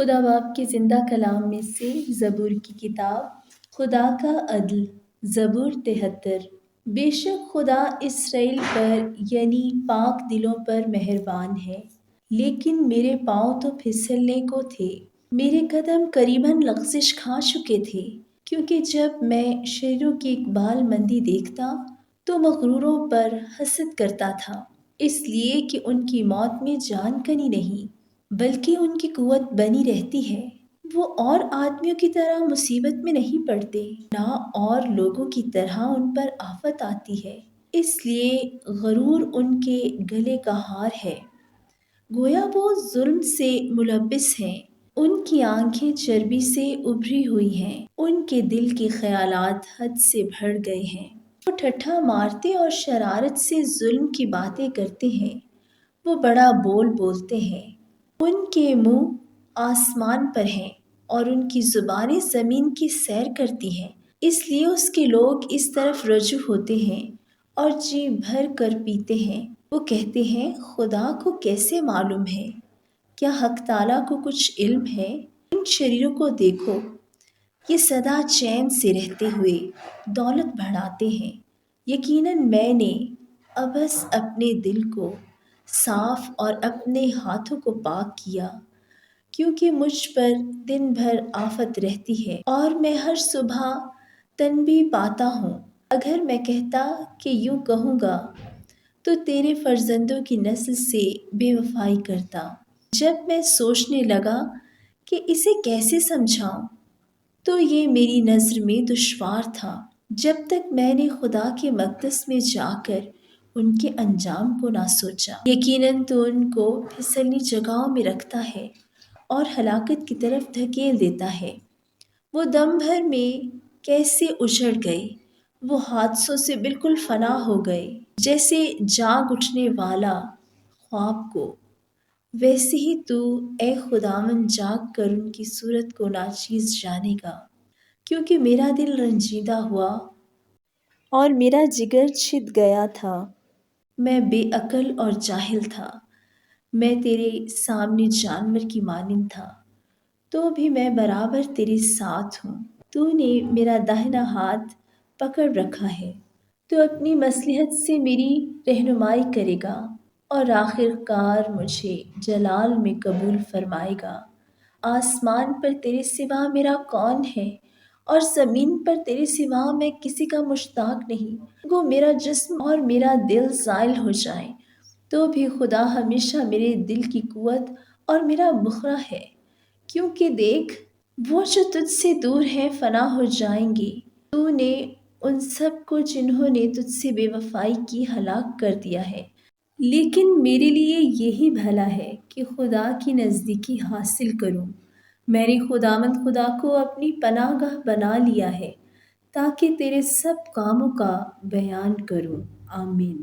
خدا باپ کے زندہ کلام میں سے زبور کی کتاب خدا کا عدل زبور 73۔ بے شک خدا اسرائیل پر یعنی پاک دلوں پر مہربان ہے، لیکن میرے پاؤں تو پھسلنے کو تھے، میرے قدم قریباً لغزش کھا چکے تھے، کیونکہ جب میں شریروں کی اقبال مندی دیکھتا تو مغروروں پر حسد کرتا تھا، اس لیے کہ ان کی موت میں جان کنی نہیں بلکہ ان کی قوت بنی رہتی ہے۔ وہ اور آدمیوں کی طرح مصیبت میں نہیں پڑتے، نہ اور لوگوں کی طرح ان پر آفت آتی ہے، اس لیے غرور ان کے گلے کا ہار ہے، گویا وہ ظلم سے ملبس ہیں۔ ان کی آنکھیں چربی سے ابھری ہوئی ہیں، ان کے دل کے خیالات حد سے بڑھ گئے ہیں۔ وہ ٹھٹھا مارتے اور شرارت سے ظلم کی باتیں کرتے ہیں، وہ بڑا بول بولتے ہیں۔ ان کے منہ آسمان پر ہیں اور ان کی زبانیں زمین کی سیر کرتی ہیں، اس لیے اس کے لوگ اس طرف رجوع ہوتے ہیں اور جی بھر کر پیتے ہیں۔ وہ کہتے ہیں خدا کو کیسے معلوم ہے؟ کیا حق تعالیٰ کو کچھ علم ہے؟ ان شریروں کو دیکھو، یہ سدا چین سے رہتے ہوئے دولت بڑھاتے ہیں۔ یقیناً میں نے ابس اپنے دل کو صاف اور اپنے ہاتھوں کو پاک کیا، کیونکہ مجھ پر دن بھر آفت رہتی ہے اور میں ہر صبح تنبیہ پاتا ہوں۔ اگر میں کہتا کہ یوں کہوں گا تو تیرے فرزندوں کی نسل سے بے وفائی کرتا۔ جب میں سوچنے لگا کہ اسے کیسے سمجھاؤں تو یہ میری نظر میں دشوار تھا، جب تک میں نے خدا کے مقدس میں جا کر ان کے انجام کو نہ سوچا۔ یقیناً تو ان کو پھسلنی جگہوں میں رکھتا ہے اور ہلاکت کی طرف دھکیل دیتا ہے۔ وہ دم بھر میں کیسے اجڑ گئے، وہ حادثوں سے بالکل فنا ہو گئے، جیسے جاگ اٹھنے والا خواب کو، ویسے ہی تو اے خداوند جاگ کر ان کی صورت کو ناچیز جانے گا، کیونکہ میرا دل رنجیدہ ہوا اور میرا جگر چھد گیا تھا۔ میں بے عقل اور جاہل تھا، میں تیرے سامنے جانور کی مانند تھا، تو بھی میں برابر تیرے ساتھ ہوں۔ تو نے میرا داہنا ہاتھ پکڑ رکھا ہے، تو اپنی مصلحت سے میری رہنمائی کرے گا اور آخر کار مجھے جلال میں قبول فرمائے گا۔ آسمان پر تیرے سوا میرا کون ہے اور زمین پر تیرے سوا میں کسی کا مشتاق نہیں۔ گو میرا جسم اور میرا دل زائل ہو جائیں، تو بھی خدا ہمیشہ میرے دل کی قوت اور میرا بخرا ہے، کیونکہ دیکھ وہ جو تجھ سے دور ہیں فنا ہو جائیں گے۔ تو نے ان سب کو جنہوں نے تجھ سے بے وفائی کی ہلاک کر دیا ہے، لیکن میرے لیے یہی بھلا ہے کہ خدا کی نزدیکی حاصل کروں۔ میں نے خداوند خدا کو اپنی پناہ گاہ بنا لیا ہے، تاکہ تیرے سب کاموں کا بیان کروں۔ آمین۔